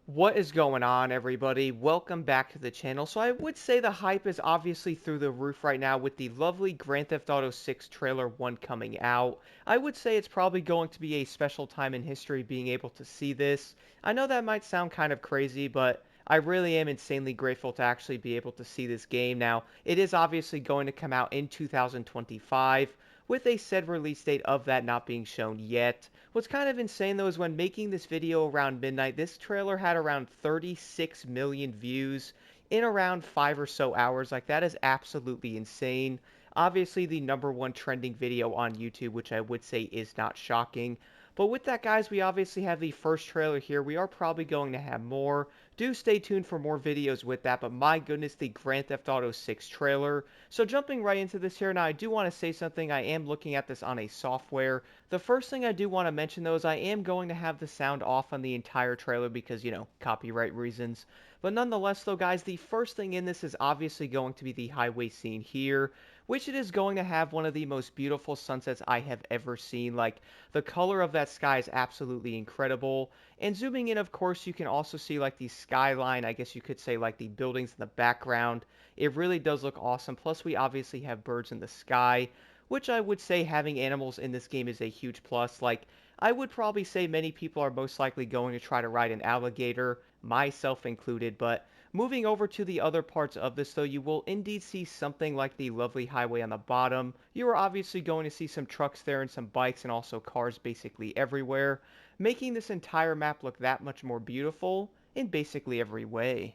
What is going on, everybody? Welcome back to the channel. So I would say the hype is obviously through the roof right now with the lovely Grand Theft Auto 6 Trailer 1 coming out. I would say it's probably going to be a special time in history being able to see this. I know that might sound kind of crazy, but I really am insanely grateful to actually be able to see this game. Now, it is obviously going to come out in 2025, with a said release date of that not being shown yet. What's kind of insane though is when making this video around midnight, this trailer had around 36 million views in around 5 or so hours. Like, that is absolutely insane. Obviously, the #1 trending video on YouTube, which I would say is not shocking. But with that, guys, we obviously have the first trailer here. We are probably going to have more. Do stay tuned for more videos with that. But my goodness, the Grand Theft Auto 6 trailer. So jumping right into this here, now I do want to say something. I am looking at this on a software. The first thing I do want to mention, though, is I am going to have the sound off on the entire trailer because, copyright reasons. But nonetheless, though, guys, the first thing in this is obviously going to be the highway scene here, which it is going to have one of the most beautiful sunsets I have ever seen. Like, the color of that sky is absolutely incredible. And zooming in, of course, you can also see, like, the skyline, I guess you could say, like, the buildings in the background. It really does look awesome. Plus, we obviously have birds in the sky, which I would say having animals in this game is a huge plus. Like, I would probably say many people are most likely going to try to ride an alligator, myself included, but moving over to the other parts of this, though, you will indeed see something like the lovely highway on the bottom. You are obviously going to see some trucks there and some bikes and also cars basically everywhere, making this entire map look that much more beautiful in basically every way.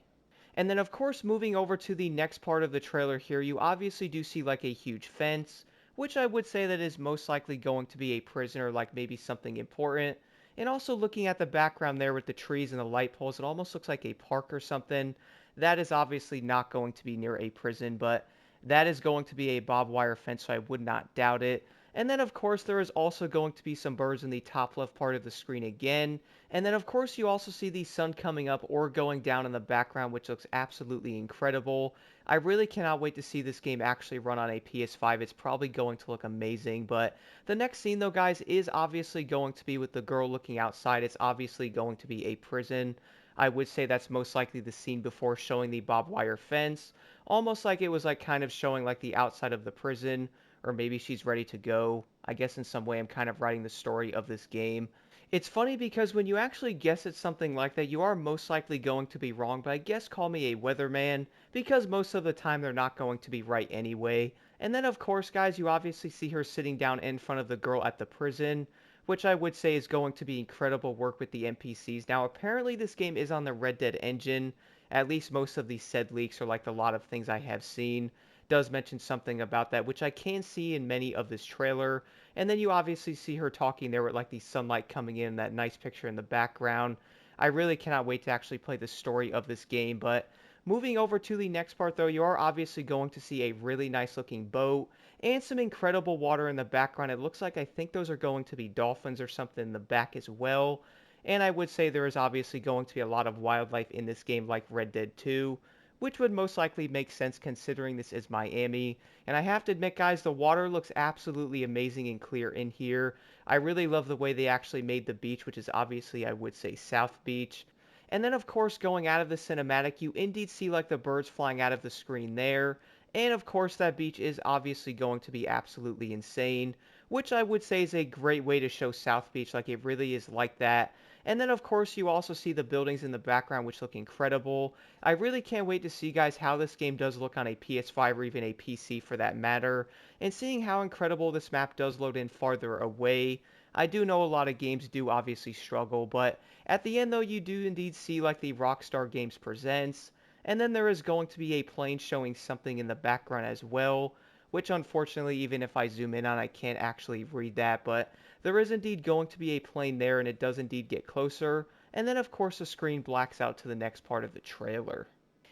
And then, of course, moving over to the next part of the trailer here, you obviously do see like a huge fence, which I would say that is most likely going to be a prisoner, like maybe something important. And also looking at the background there with the trees and the light poles, it almost looks like a park or something. That is obviously not going to be near a prison, but that is going to be a barbed wire fence, so I would not doubt it. And then, of course, there is also going to be some birds in the top left part of the screen again. And then, of course, you also see the sun coming up or going down in the background, which looks absolutely incredible. I really cannot wait to see this game actually run on a PS5. It's probably going to look amazing. But the next scene, though, guys, is obviously going to be with the girl looking outside. It's obviously going to be a prison. I would say that's most likely the scene before showing the barbed wire fence. Almost like it was like kind of showing like the outside of the prison, or maybe she's ready to go. I guess in some way I'm kind of writing the story of this game. It's funny because when you actually guess at something like that, you are most likely going to be wrong, but I guess call me a weatherman, because most of the time they're not going to be right anyway. And then, of course, guys, you obviously see her sitting down in front of the girl at the prison, which I would say is going to be incredible work with the NPCs. Now, apparently this game is on the Red Dead engine. At least most of these said leaks, or like a lot of things I have seen, does mention something about that, which I can see in many of this trailer. And then you obviously see her talking there with like the sunlight coming in, that nice picture in the background. I really cannot wait to actually play the story of this game. But moving over to the next part, though, you are obviously going to see a really nice looking boat and some incredible water in the background. It looks like I think those are going to be dolphins or something in the back as well. And I would say there is obviously going to be a lot of wildlife in this game like Red Dead 2, which would most likely make sense considering this is Miami. And I have to admit, guys, the water looks absolutely amazing and clear in here. I really love the way they actually made the beach, which is obviously, I would say, South Beach. And then, of course, going out of the cinematic, you indeed see like the birds flying out of the screen there. And of course, that beach is obviously going to be absolutely insane, which I would say is a great way to show South Beach. Like, it really is like that. And then, of course, you also see the buildings in the background, which look incredible. I really can't wait to see, guys, how this game does look on a PS5 or even a PC for that matter. And seeing how incredible this map does load in farther away. I do know a lot of games do obviously struggle, but at the end, though, you do indeed see like the Rockstar Games Presents. And then there is going to be a plane showing something in the background as well, which unfortunately, even if I zoom in on, I can't actually read that, but there is indeed going to be a plane there, and it does indeed get closer. And then, of course, the screen blacks out to the next part of the trailer.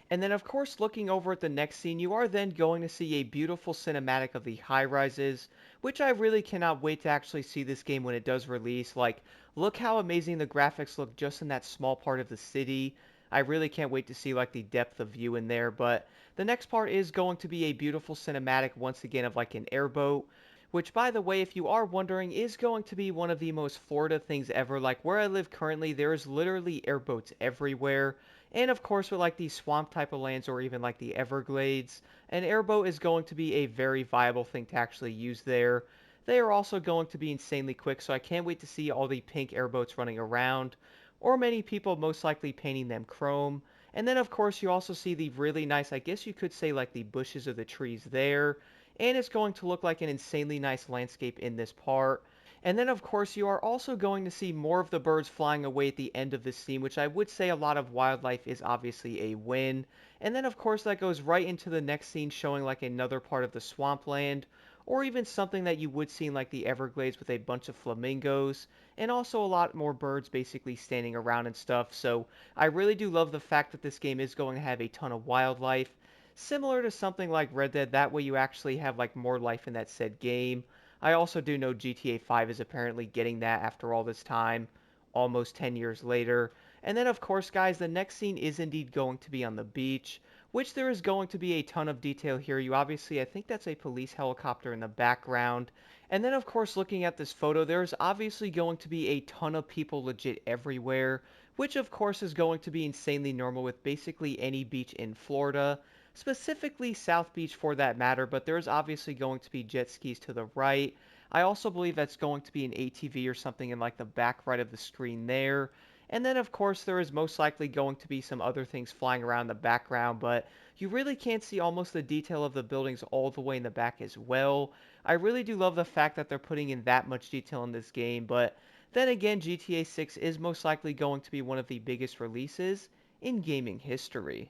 And then, of course, looking over at the next scene, you are then going to see a beautiful cinematic of the high-rises, which I really cannot wait to actually see this game when it does release. Like, look how amazing the graphics look just in that small part of the city. I really can't wait to see, like, the depth of view in there. But the next part is going to be a beautiful cinematic, once again, of, like, an airboat, which, by the way, if you are wondering, is going to be one of the most Florida things ever. Like where I live currently, there is literally airboats everywhere. And of course, with like these swamp type of lands or even like the Everglades, an airboat is going to be a very viable thing to actually use there. They are also going to be insanely quick, so I can't wait to see all the pink airboats running around, or many people most likely painting them chrome. And then, of course, you also see the really nice, I guess you could say, like the bushes of the trees there. And it's going to look like an insanely nice landscape in this part. And then, of course, you are also going to see more of the birds flying away at the end of this scene, which I would say a lot of wildlife is obviously a win. And then, of course, that goes right into the next scene showing like another part of the swampland, or even something that you would see in like the Everglades with a bunch of flamingos, and also a lot more birds basically standing around and stuff. So I really do love the fact that this game is going to have a ton of wildlife, similar to something like Red Dead. That way you actually have like more life in that said game. I also do know GTA 5 is apparently getting that after all this time, almost 10 years later. And then, of course, guys, the next scene is indeed going to be on the beach, which there is going to be a ton of detail here. You obviously, I think that's a police helicopter in the background. And then, of course, looking at this photo, there's obviously going to be a ton of people legit everywhere, which, of course, is going to be insanely normal with basically any beach in Florida, specifically South Beach for that matter, but there's obviously going to be jet skis to the right. I also believe that's going to be an ATV or something in like the back right of the screen there. And then, of course, there is most likely going to be some other things flying around in the background, but you really can't see almost the detail of the buildings all the way in the back as well. I really do love the fact that they're putting in that much detail in this game, but then again, GTA 6 is most likely going to be one of the biggest releases in gaming history.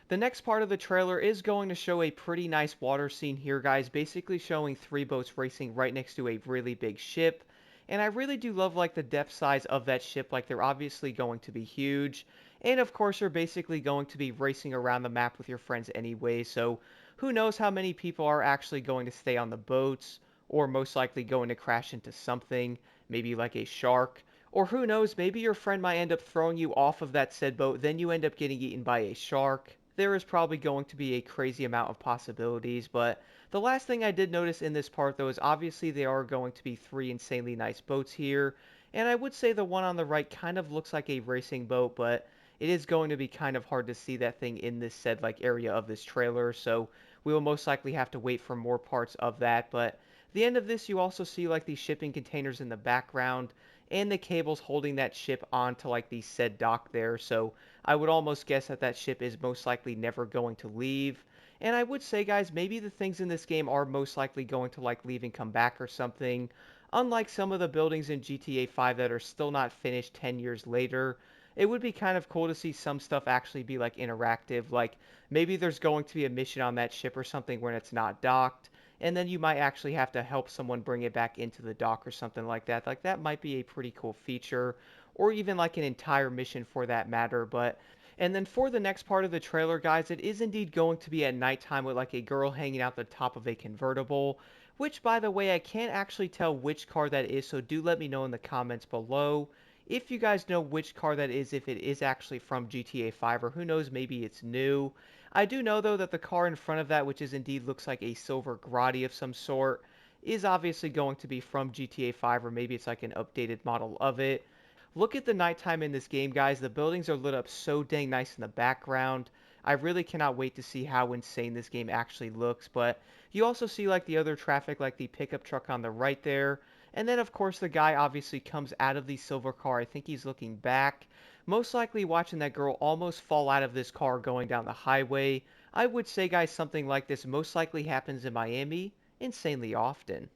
The next part of the trailer is going to show a pretty nice water scene here, guys, basically showing three boats racing right next to a really big ship. And I really do love like the depth size of that ship, like they're obviously going to be huge. And of course, you're basically going to be racing around the map with your friends anyway, so who knows how many people are actually going to stay on the boats, or most likely going to crash into something, maybe like a shark. Or who knows, maybe your friend might end up throwing you off of that said boat, then you end up getting eaten by a shark. There is probably going to be a crazy amount of possibilities, but the last thing I did notice in this part, though, is obviously there are going to be three insanely nice boats here, and I would say the one on the right kind of looks like a racing boat, but it is going to be kind of hard to see that thing in this said like area of this trailer, so we will most likely have to wait for more parts of that. But at the end of this, you also see like these shipping containers in the background, and the cables holding that ship onto like the said dock there, so I would almost guess that that ship is most likely never going to leave. And I would say, guys, maybe the things in this game are most likely going to like leave and come back or something. Unlike some of the buildings in GTA 5 that are still not finished 10 years later, it would be kind of cool to see some stuff actually be like interactive. Like maybe there's going to be a mission on that ship or something when it's not docked, and then you might actually have to help someone bring it back into the dock or something like that. Like that might be a pretty cool feature, or even like an entire mission for that matter. But and then for the next part of the trailer, guys, it is indeed going to be at nighttime with like a girl hanging out the top of a convertible, which, by the way, I can't actually tell which car that is, so do let me know in the comments below if you guys know which car that is, if it is actually from GTA 5, or who knows, maybe it's new. I do know, though, that the car in front of that, which is indeed looks like a silver Grotti of some sort, is obviously going to be from GTA 5, or maybe it's like an updated model of it. Look at the nighttime in this game, guys. The buildings are lit up so dang nice in the background. I really cannot wait to see how insane this game actually looks. But you also see like the other traffic, like the pickup truck on the right there. And then, of course, the guy obviously comes out of the silver car. I think he's looking back, most likely watching that girl almost fall out of this car going down the highway. I would say, guys, something like this most likely happens in Miami insanely often.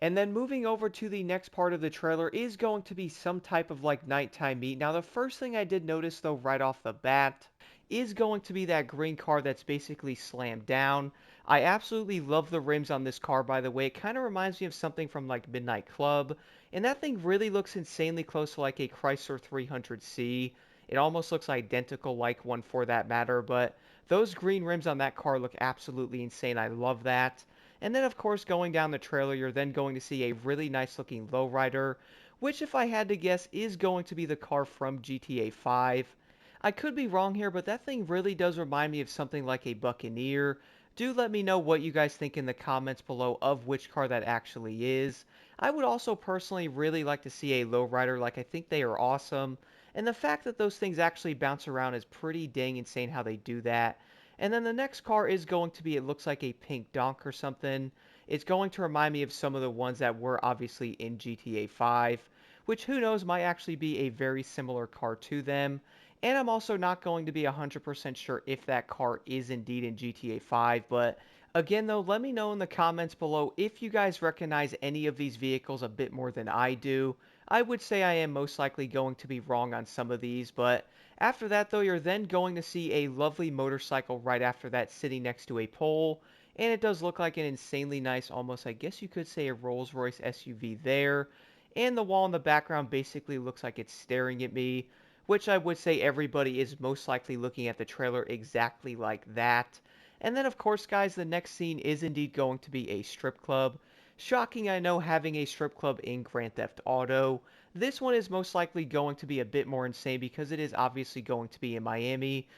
And then moving over to the next part of the trailer is going to be some type of like nighttime meet. Now, the first thing I did notice, though, right off the bat, is going to be that green car that's basically slammed down. I absolutely love the rims on this car, by the way. It kind of reminds me of something from like Midnight Club. And that thing really looks insanely close to like a Chrysler 300C. It almost looks identical like one for that matter, but those green rims on that car look absolutely insane. I love that. And then, of course, going down the trailer, you're then going to see a really nice looking lowrider, which, if I had to guess, is going to be the car from GTA 5. I could be wrong here, but that thing really does remind me of something like a Buccaneer, Do let me know what you guys think in the comments below of which car that actually is. I would also personally really like to see a lowrider, like I think they are awesome. And the fact that those things actually bounce around is pretty dang insane how they do that. And then the next car is going to be, it looks like a pink donk or something. It's going to remind me of some of the ones that were obviously in GTA 5, which who knows might actually be a very similar car to them. And I'm also not going to be 100% sure if that car is indeed in GTA 5, but again though, let me know in the comments below if you guys recognize any of these vehicles a bit more than I do. I would say I am most likely going to be wrong on some of these, but after that though, you're then going to see a lovely motorcycle right after that sitting next to a pole, and it does look like an insanely nice, almost I guess you could say a Rolls-Royce SUV there, and the wall in the background basically looks like it's staring at me, which I would say everybody is most likely looking at the trailer exactly like that. And then, of course, guys, the next scene is indeed going to be a strip club. Shocking, I know, having a strip club in Grand Theft Auto. This one is most likely going to be a bit more insane because it is obviously going to be in Miami.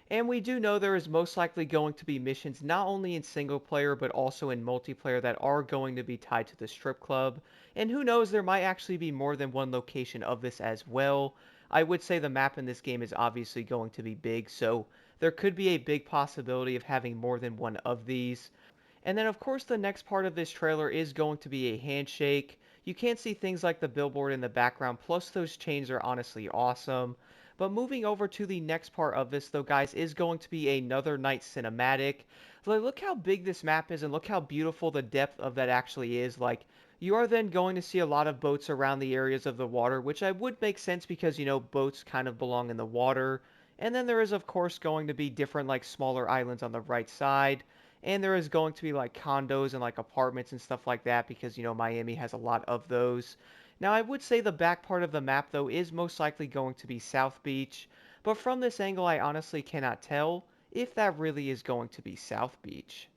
And we do know there is most likely going to be missions not only in single player but also in multiplayer that are going to be tied to the strip club. And who knows, there might actually be more than one location of this as well. I would say the map in this game is obviously going to be big, so there could be a big possibility of having more than one of these. And then, of course, the next part of this trailer is going to be a handshake. You can't see things like the billboard in the background, plus those chains are honestly awesome. But moving over to the next part of this, though, guys, is going to be another night cinematic. Like, look how big this map is, and look how beautiful the depth of that actually is. Like, you are then going to see a lot of boats around the areas of the water, which I would make sense because, you know, boats kind of belong in the water. And then there is, of course, going to be different, like, smaller islands on the right side, and there is going to be like condos and like apartments and stuff like that because you know Miami has a lot of those. Now I would say the back part of the map though is most likely going to be South Beach, but from this angle I honestly cannot tell if that really is going to be South Beach.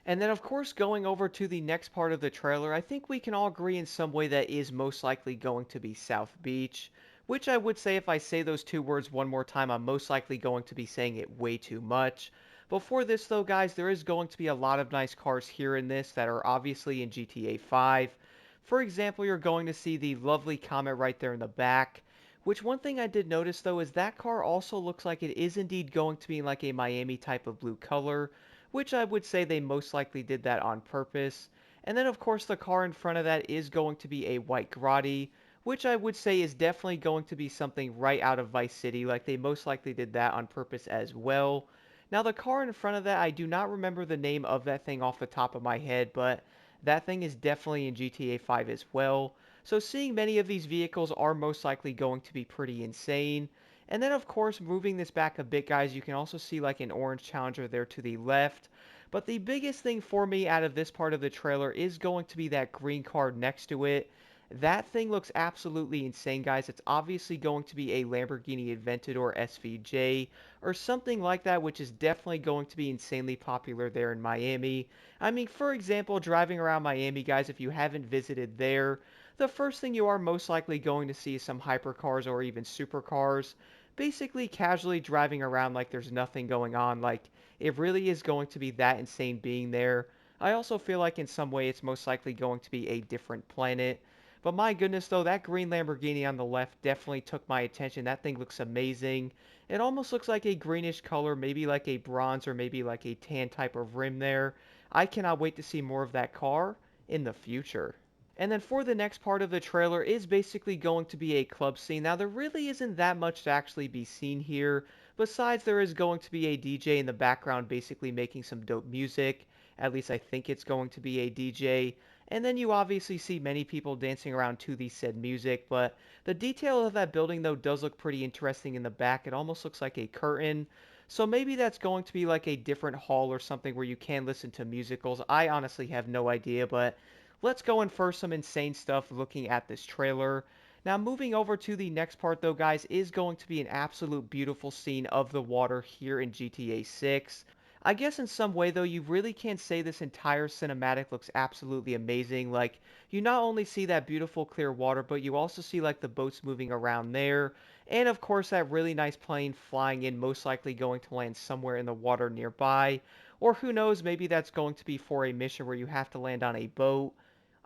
And then, of course, going over to the next part of the trailer, I think we can all agree in some way that is most likely going to be South Beach, which I would say if I say those two words one more time, I'm most likely going to be saying it way too much. Before this, though, guys, there is going to be a lot of nice cars here in this that are obviously in GTA 5. For example, you're going to see the lovely Comet right there in the back, which one thing I did notice, though, is that car also looks like it is indeed going to be like a Miami type of blue color, which I would say they most likely did that on purpose. And then, of course, the car in front of that is going to be a white Grotti, which I would say is definitely going to be something right out of Vice City, like they most likely did that on purpose as well. Now, the car in front of that, I do not remember the name of that thing off the top of my head, but that thing is definitely in GTA 5 as well. So seeing many of these vehicles are most likely going to be pretty insane. And then, of course, moving this back a bit, guys, you can also see like an orange Challenger there to the left. But the biggest thing for me out of this part of the trailer is going to be that green car next to it. That thing looks absolutely insane, guys. It's obviously going to be a Lamborghini Aventador SVJ or something like that, which is definitely going to be insanely popular there in Miami. I mean, for example, driving around Miami, guys, if you haven't visited there, the first thing you are most likely going to see is some hypercars or even supercars, basically casually driving around like there's nothing going on. Like, it really is going to be that insane being there. I also feel like in some way it's most likely going to be a different planet. But my goodness, though, that green Lamborghini on the left definitely took my attention. That thing looks amazing. It almost looks like a greenish color, maybe like a bronze or maybe like a tan type of rim there. I cannot wait to see more of that car in the future. And then for the next part of the trailer is basically going to be a club scene. Now there really isn't that much to actually be seen here. Besides, there is going to be a DJ in the background basically making some dope music. At least I think it's going to be a DJ. And then you obviously see many people dancing around to the said music, but the detail of that building though does look pretty interesting in the back. It almost looks like a curtain. So maybe that's going to be like a different hall or something where you can listen to musicals. I honestly have no idea, but let's go in for some insane stuff looking at this trailer. Now moving over to the next part though, guys, is going to be an absolute beautiful scene of the water here in GTA 6. I guess in some way though, you really can't say this entire cinematic looks absolutely amazing. Like, you not only see that beautiful clear water, but you also see like the boats moving around there. And of course that really nice plane flying in, most likely going to land somewhere in the water nearby. Or who knows, maybe that's going to be for a mission where you have to land on a boat.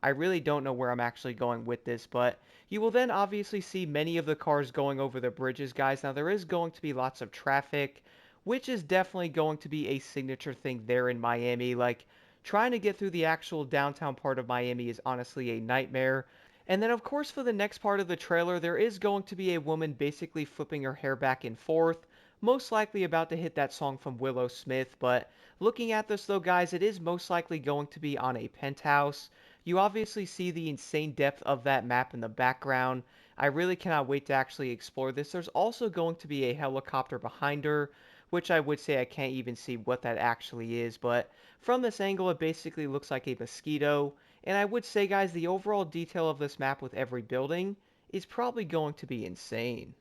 I really don't know where I'm actually going with this, but you will then obviously see many of the cars going over the bridges, guys. Now, there is going to be lots of traffic, which is definitely going to be a signature thing there in Miami. Like, trying to get through the actual downtown part of Miami is honestly a nightmare. And then, of course, for the next part of the trailer, there is going to be a woman basically flipping her hair back and forth, most likely about to hit that song from Willow Smith. But looking at this, though, guys, it is most likely going to be on a penthouse. You obviously see the insane depth of that map in the background. I really cannot wait to actually explore this. There's also going to be a helicopter behind her, which I would say I can't even see what that actually is, but from this angle it basically looks like a mosquito. And I would say, guys, the overall detail of this map with every building is probably going to be insane.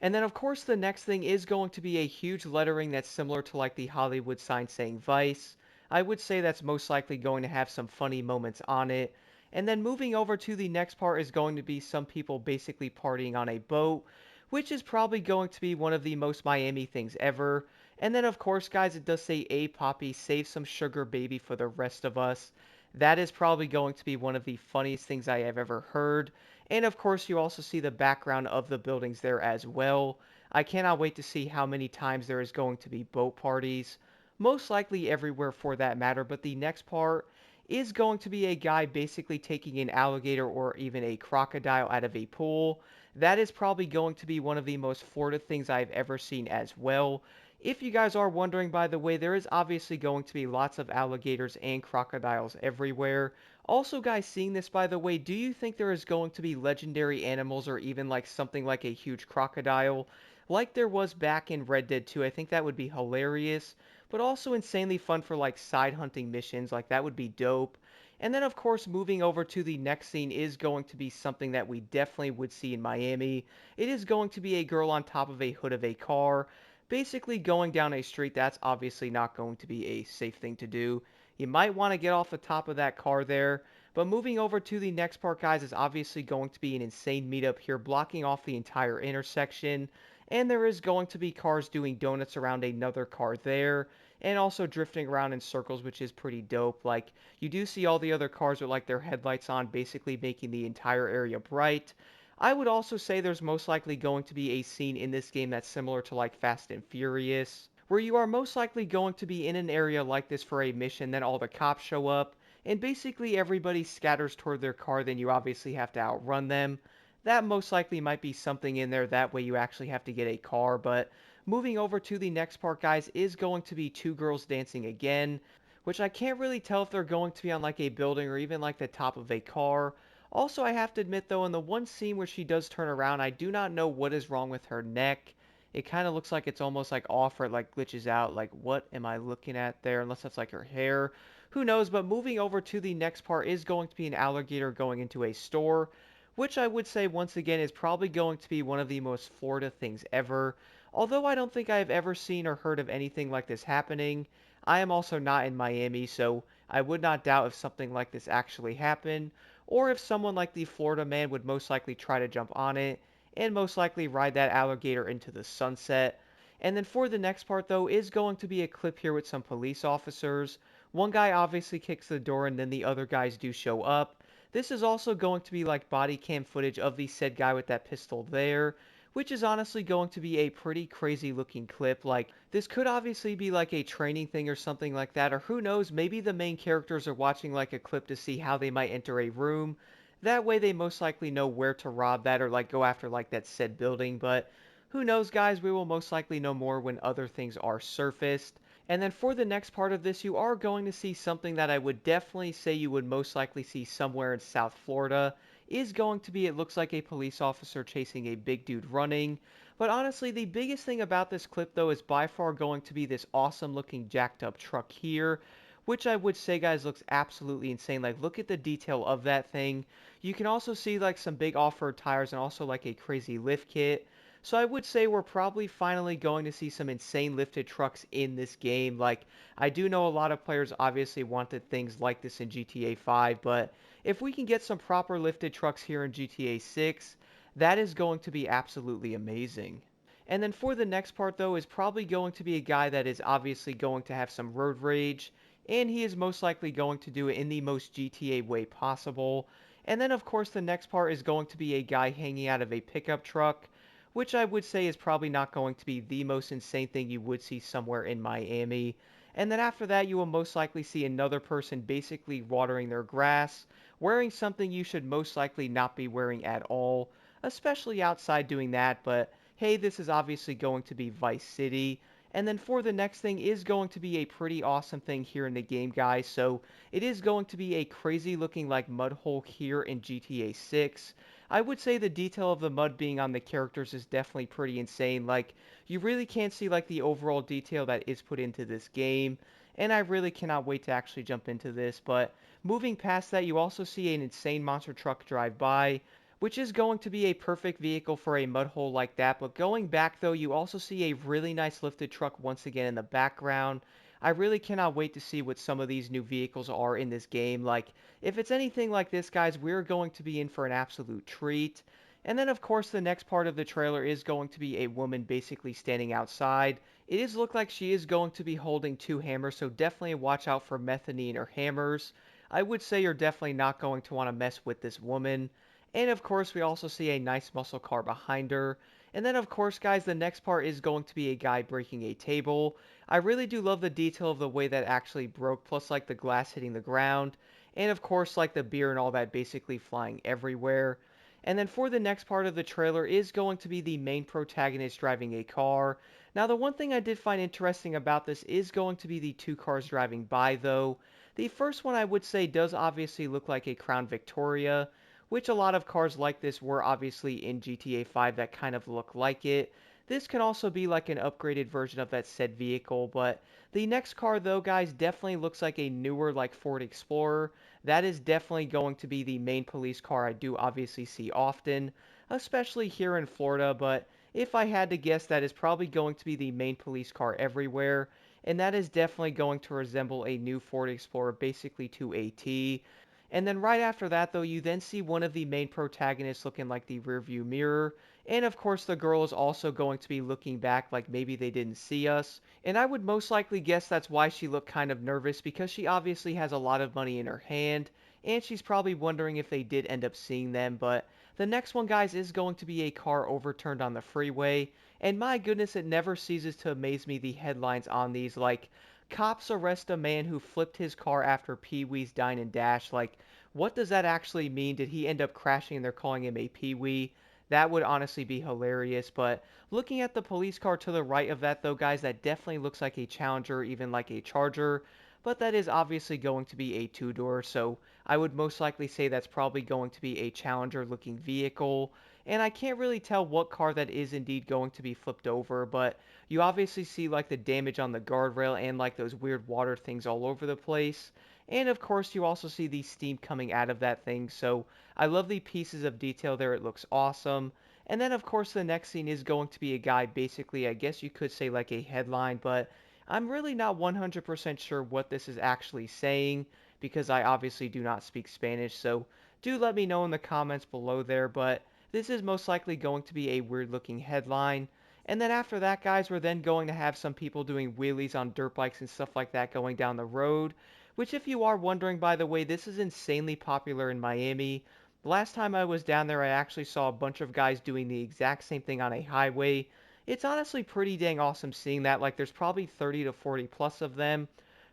And then, of course, the next thing is going to be a huge lettering that's similar to like the Hollywood sign saying Vice. I would say that's most likely going to have some funny moments on it. And then moving over to the next part is going to be some people basically partying on a boat, which is probably going to be one of the most Miami things ever. And then, of course, guys, it does say, "A Poppy, save some sugar baby for the rest of us." That is probably going to be one of the funniest things I have ever heard. And of course, you also see the background of the buildings there as well. I cannot wait to see how many times there is going to be boat parties. Most likely everywhere for that matter, but the next part is going to be a guy basically taking an alligator or even a crocodile out of a pool. That is probably going to be one of the most Florida things I've ever seen as well. If you guys are wondering, by the way, there is obviously going to be lots of alligators and crocodiles everywhere. Also, guys, seeing this, by the way, do you think there is going to be legendary animals or even like something like a huge crocodile like there was back in Red Dead 2? I think that would be hilarious, but also insanely fun for like side hunting missions. Like that would be dope. And then, of course, moving over to the next scene is going to be something that we definitely would see in Miami. It is going to be a girl on top of a hood of a car, basically going down a street. That's obviously not going to be a safe thing to do. You might want to get off the top of that car there. But moving over to the next part, guys, is obviously going to be an insane meetup here, blocking off the entire intersection. And there is going to be cars doing donuts around another car there, and also drifting around in circles, which is pretty dope. Like, you do see all the other cars with like their headlights on, basically making the entire area bright. I would also say there's most likely going to be a scene in this game that's similar to like Fast and Furious, where you are most likely going to be in an area like this for a mission, then all the cops show up, and basically everybody scatters toward their car, then you obviously have to outrun them. That most likely might be something in there, that way you actually have to get a car. But moving over to the next part, guys, is going to be two girls dancing again, which I can't really tell if they're going to be on like a building or even like the top of a car. Also, I have to admit though, in the one scene where she does turn around, I do not know what is wrong with her neck. It kind of looks like it's almost like off or it like glitches out. Like, what am I looking at there? Unless that's like her hair. Who knows? But moving over to the next part is going to be an alligator going into a store, which I would say once again is probably going to be one of the most Florida things ever. Although I don't think I have ever seen or heard of anything like this happening, I am also not in Miami, so I would not doubt if something like this actually happened, or if someone like the Florida man would most likely try to jump on it, and most likely ride that alligator into the sunset. And then for the next part, though, is going to be a clip here with some police officers. One guy obviously kicks the door, and then the other guys do show up. This is also going to be like body cam footage of the said guy with that pistol there, which is honestly going to be a pretty crazy looking clip. Like, this could obviously be like a training thing or something like that, or who knows, maybe the main characters are watching like a clip to see how they might enter a room. That way they most likely know where to rob that or like go after like that said building. But who knows, guys, we will most likely know more when other things are surfaced. And then for the next part of this, you are going to see something that I would definitely say you would most likely see somewhere in South Florida. Is going to be, it looks like a police officer chasing a big dude running. But honestly, the biggest thing about this clip though is by far going to be this awesome looking jacked up truck here, which I would say, guys, looks absolutely insane. Like, look at the detail of that thing. You can also see like some big off-road tires and also like a crazy lift kit. So I would say we're probably finally going to see some insane lifted trucks in this game. Like, I do know a lot of players obviously wanted things like this in GTA 5, but if we can get some proper lifted trucks here in GTA 6, that is going to be absolutely amazing. And then for the next part, though, is probably going to be a guy that is obviously going to have some road rage, and he is most likely going to do it in the most GTA way possible. And then, of course, the next part is going to be a guy hanging out of a pickup truck, which I would say is probably not going to be the most insane thing you would see somewhere in Miami. And then after that, you will most likely see another person basically watering their grass, wearing something you should most likely not be wearing at all, especially outside doing that, but hey, this is obviously going to be Vice City. And then for the next thing is going to be a pretty awesome thing here in the game, guys. So it is going to be a crazy looking like mud hole here in GTA 6. I would say the detail of the mud being on the characters is definitely pretty insane. Like, you really can't see like the overall detail that is put into this game. And I really cannot wait to actually jump into this. But moving past that, you also see an insane monster truck drive by, which is going to be a perfect vehicle for a mud hole like that. But going back though, you also see a really nice lifted truck once again in the background. I really cannot wait to see what some of these new vehicles are in this game. Like, if it's anything like this, guys, we're going to be in for an absolute treat. And then, of course, the next part of the trailer is going to be a woman basically standing outside. It is look like she is going to be holding two hammers, so definitely watch out for methanine or hammers. I would say you're definitely not going to want to mess with this woman. And of course, we also see a nice muscle car behind her. And then, of course, guys, the next part is going to be a guy breaking a table. I really do love the detail of the way that actually broke, plus, like, the glass hitting the ground. And, of course, like, the beer and all that basically flying everywhere. And then for the next part of the trailer is going to be the main protagonist driving a car. Now, the one thing I did find interesting about this is going to be the two cars driving by, though. The first one I would say does obviously look like a Crown Victoria, which a lot of cars like this were obviously in GTA 5 that kind of look like it. This can also be like an upgraded version of that said vehicle, but the next car though, guys, definitely looks like a newer like Ford Explorer. That is definitely going to be the main police car I do obviously see often, especially here in Florida, but if I had to guess, that is probably going to be the main police car everywhere, and that is definitely going to resemble a new Ford Explorer basically to a T. And then right after that, though, you then see one of the main protagonists looking like the rearview mirror. And of course, the girl is also going to be looking back like maybe they didn't see us. And I would most likely guess that's why she looked kind of nervous, because she obviously has a lot of money in her hand. And she's probably wondering if they did end up seeing them. But the next one, guys, is going to be a car overturned on the freeway. And my goodness, it never ceases to amaze me the headlines on these. Like, cops arrest a man who flipped his car after Pee-wee's Dine and Dash. Like, what does that actually mean? Did he end up crashing and they're calling him a Pee-wee? That would honestly be hilarious. But looking at the police car to the right of that, though, guys, that definitely looks like a Challenger, even like a Charger. But that is obviously going to be a two-door, so I would most likely say that's probably going to be a Challenger-looking vehicle. And I can't really tell what car that is indeed going to be flipped over, but you obviously see like the damage on the guardrail and like those weird water things all over the place. And of course, you also see the steam coming out of that thing. So I love the pieces of detail there. It looks awesome. And then, of course, the next scene is going to be a guy, basically, I guess you could say like a headline, but I'm really not 100% sure what this is actually saying, because I obviously do not speak Spanish. So do let me know in the comments below there. But this is most likely going to be a weird looking headline. And then after that, guys, we're then going to have some people doing wheelies on dirt bikes and stuff like that going down the road. Which, if you are wondering, by the way, this is insanely popular in Miami. The last time I was down there, I actually saw a bunch of guys doing the exact same thing on a highway. It's honestly pretty dang awesome seeing that. Like, there's probably 30 to 40 plus of them,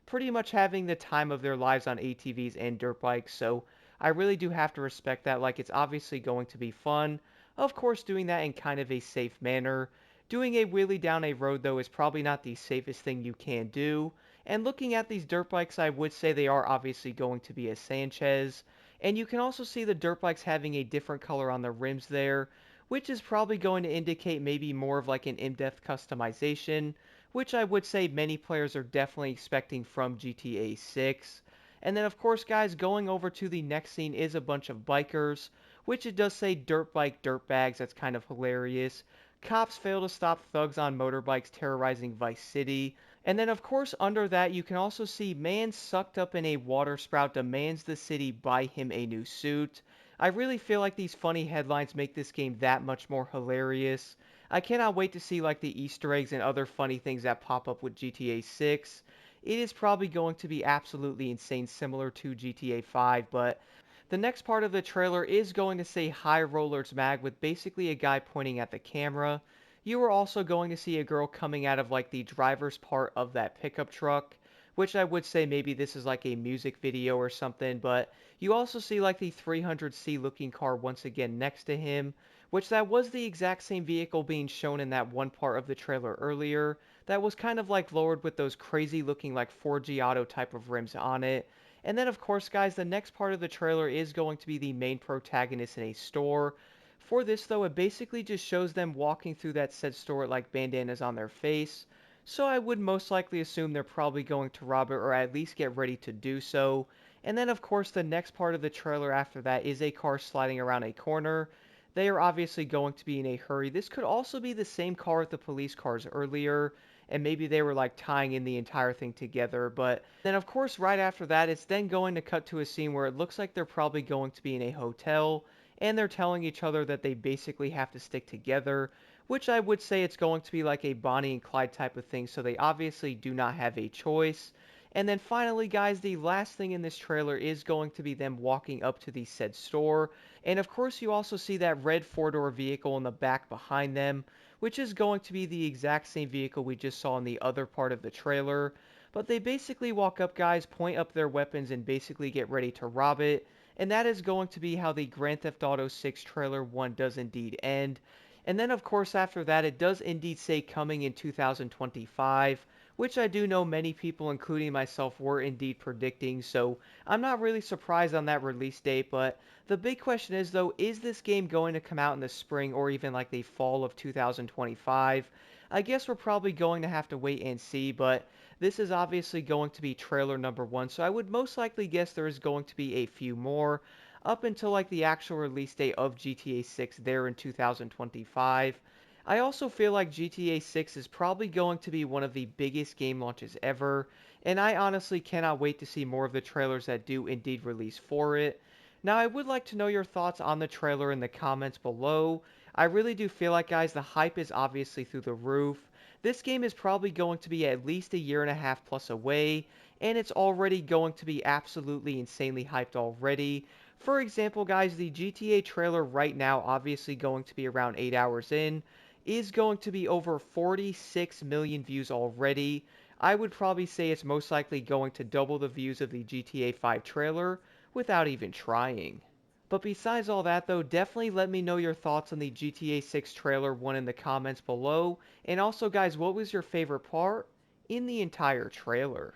pretty much having the time of their lives on ATVs and dirt bikes. So I really do have to respect that. Like, it's obviously going to be fun. Of course, doing that in kind of a safe manner. Doing a wheelie down a road, though, is probably not the safest thing you can do. And looking at these dirt bikes, I would say they are obviously going to be a Sanchez. And you can also see the dirt bikes having a different color on the rims there, which is probably going to indicate maybe more of like an in-depth customization, which I would say many players are definitely expecting from GTA 6. And then, of course, guys, going over to the next scene is a bunch of bikers, which it does say dirt bike dirt bags. That's kind of hilarious. Cops fail to stop thugs on motorbikes terrorizing Vice City. And then, of course, under that, you can also see man sucked up in a water sprout demands the city buy him a new suit. I really feel like these funny headlines make this game that much more hilarious. I cannot wait to see like the Easter eggs and other funny things that pop up with GTA 6. It is probably going to be absolutely insane, similar to GTA 5, but the next part of the trailer is going to say High Rollers Mag with basically a guy pointing at the camera. You are also going to see a girl coming out of like the driver's part of that pickup truck, which I would say maybe this is like a music video or something, but you also see like the 300C looking car once again next to him, which that was the exact same vehicle being shown in that one part of the trailer earlier. That was kind of like lowered with those crazy looking like 4G auto type of rims on it. And then, of course, guys, the next part of the trailer is going to be the main protagonist in a store. For this, though, it basically just shows them walking through that said store like bandanas on their face. So I would most likely assume they're probably going to rob it or at least get ready to do so. And then, of course, the next part of the trailer after that is a car sliding around a corner. They are obviously going to be in a hurry. This could also be the same car with the police cars earlier, and maybe they were like tying in the entire thing together. But then, of course, right after that, it's then going to cut to a scene where it looks like they're probably going to be in a hotel, and they're telling each other that they basically have to stick together, which I would say it's going to be like a Bonnie and Clyde type of thing, so they obviously do not have a choice. And then finally, guys, the last thing in this trailer is going to be them walking up to the said store. And of course, you also see that red four-door vehicle in the back behind them, which is going to be the exact same vehicle we just saw in the other part of the trailer. But they basically walk up, guys, point up their weapons, and basically get ready to rob it. And that is going to be how the Grand Theft Auto 6 trailer 1 does indeed end. And then, of course, after that, it does indeed say coming in 2025, which I do know many people, including myself, were indeed predicting, so I'm not really surprised on that release date, but the big question is, though, is this game going to come out in the spring or even like the fall of 2025? I guess we're probably going to have to wait and see, but this is obviously going to be trailer number 1, so I would most likely guess there is going to be a few more up until like the actual release date of GTA 6 there in 2025. I also feel like GTA 6 is probably going to be one of the biggest game launches ever, and I honestly cannot wait to see more of the trailers that do indeed release for it. Now, I would like to know your thoughts on the trailer in the comments below. I really do feel like, guys, the hype is obviously through the roof. This game is probably going to be at least a year and a half plus away, and it's already going to be absolutely insanely hyped already. For example, guys, the GTA trailer right now, obviously going to be around 8 hours in, is going to be over 46 million views already. I would probably say it's most likely going to double the views of the GTA 5 trailer without even trying. But besides all that though, definitely let me know your thoughts on the GTA 6 trailer 1 in the comments below. And also guys, what was your favorite part in the entire trailer?